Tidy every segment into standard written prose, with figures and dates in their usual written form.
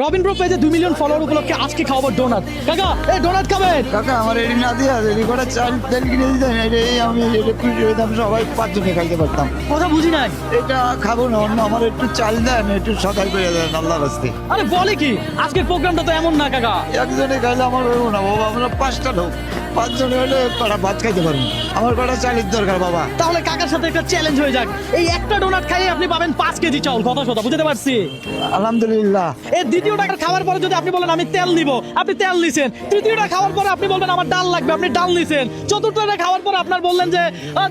Robin bro পেজে 2 million follower উপলক্ষে আজকে খাওয়াবো ডোনাট। কাকা এই ডোনাট খাবেন? কাকা আমার এটি না দিয়ে এটি করে চাল তেল কিনে দিতেন, এটাই আমি এটা খুশি হইতাম, সবাই 5 জনে খাইতে পারতাম। কথা বুঝি নাই। এটা খাবো না, অন্য আমার একটু চাল দেন, একটু সকাল করে দেন আল্লাহর রাস্তে। আরে বলে কি, আজকের প্রোগ্রামটা তো এমন না কাকা। একজনে খাইলে আমার হইব না বাবা, আমরা 5টা লোক, 5 জনে হলে কটা ভাত খাইতে পারবো। আমার কটা চালের দরকার বাবা। তাহলে কাকার সাথে একটা চ্যালেঞ্জ হয়ে যাক, এই একটা ডোনাট খাইয়ে আপনি পাবেন 5 কেজি চাউল। কথা বুঝতে পারছি। আলহামদুলিল্লাহ। এই দ্বিতীয়টা খাওয়ার পরে যদি আপনি বলেন আমি তেল নিব, আপনি তেল নিছেন। তৃতীয়টা খাওয়ার পরে আপনি বলবেন আমার ডাল লাগবে, আপনি ডাল নিছেন। চতুর্থটা খাওয়ার পরে আপনার বললেন যে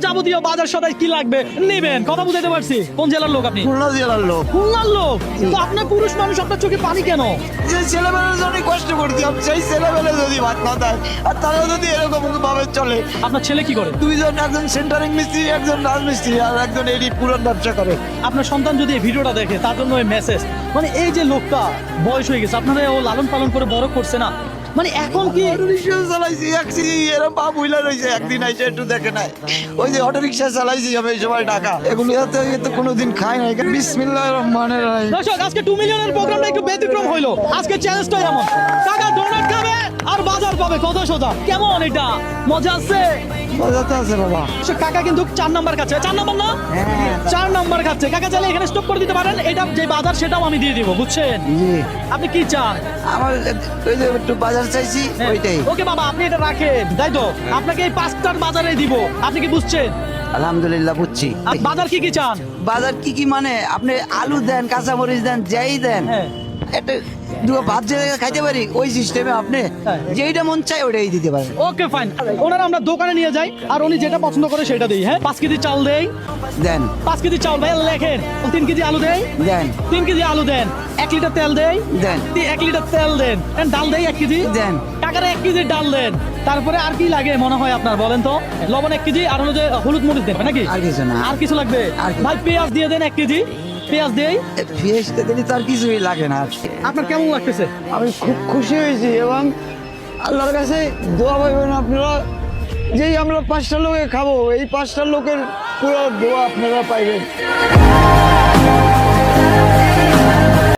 যাবতীয় বাজার সদাই কি লাগবে নিবেন। কথা বুঝতে পারছি। কোন জেলার লোক আপনি? খুলনা জেলার লোক। খুলনার লোক? তো আপনার পুরুষ মানুষ, আপনার চোখে পানি কেন? যে ছেলেবেলার জন্য কষ্ট করছি, সেই ছেলেবেলা যদি ভাত না দেয় আর তারা যদি এরকম ভাবে চলে। আপনার ছেলে কি করে? 2 জন, একজন সেন্টারিং মিস্ত্রি, একজন রাজমিস্ত্রি, আর একজন এডি পুরান ব্যবসা করে। আপনার সন্তান যদি এই ভিডিওটা দেখে তার জন্য এই মেসেজ, মানে এই যে লোকটা বয়স হয়ে গেছে, আপনারা ও লালন পালন করে বড় করছে না, মানে এখন কি অটো রিক্সা চালাইছি, এরকম পা বুইলা রয়েছে, একদিন আইসে একটু দেখে নাই। ওই যে অটো রিক্সা চালাইছি আমি এই সময় টাকা, এগুলো তো কোনোদিন খাই নাই। বিসমিল্লাহির রহমানির রহিম। দর্শক, আজকে 2 মিলিয়নের প্রোগ্রামটা একটু ব্যতিক্রম হইলো। আজকে চ্যালেঞ্জটা এমন, কাকা ডোনাট খাবে আর বাজার পাবে। কথা সোজা, কেমন এটা? মজা আছে? মজা তো আছে বাবা। কাকা কিন্তু 4 নাম্বার খাচ্ছে। 4 নাম্বার না? 4 নাম্বার খাচ্ছে। কাকা চাইলে এখানে স্টপ করে দিতে পারেন, এটা যে বাজার সেটাও আমি দিয়ে দিব, বুঝছেন? জি, আপনি কি চান? আমার ওই যে একটু বাজার চাইছি, ওইটাই। ওকে বাবা, আপনি এটা রাখেন, তাই তো? আপনাকে এই 5টার বাজারে দিব, আপনি কি বুঝছেন? আলহামদুলিল্লাহ বুঝছি। আর বাজার কি কি চান? বাজার কি কি মানে আপনি আলু দেন, কাঁচামরিচ দেন, যাই দেন, হ্যাঁ। একটা দুটো ভাত যে খাইতে পারি ওই সিস্টেমে আপনি হ্যাঁ। যেইটা মন চাই ওটাই দিতে পারেন। Okay fine. ওনারা আমরা দোকানে নিয়ে যাই আর উনি যেটা পছন্দ করে সেটা দেই। হ্যাঁ, 5 কেজি চাল দেই। দেন 5 কেজি চাউল ভাই লেখেন। 3 কেজি আলু দেই। দেন 3 কেজি আলু দেন। 1 লিটার তেল দেই। দেন 1 লিটার তেল দেন। এন্ড ডাল দেই 1 কেজি। দেন। টাকার 1 কেজি ডাল দেন। তারপরে আর কি লাগে মনে হয় আপনার, বলেন তো? লবণ 1 কেজি আর হলো যে হলুদ মরিচ দেন নাকি? আর কিছু না। আর কিছু লাগবে? আর কিছু। ভাই পেঁয়াজ দিয়ে দেন 1 কেজি। পেঁয়াজ দেই। ফিয়েস্তে দিলে তো আর কিছুই লাগে না। আপনার কেমন লাগতেছে? আমি খুব খুশি হয়েছি এবং আল্লাহর কাছে দোয়া পাইবেন আপনারা, যেই আমরা 5টা লোকে খাবো, এই 5টা লোকের পুরো দোয়া আপনারা পাইবেন।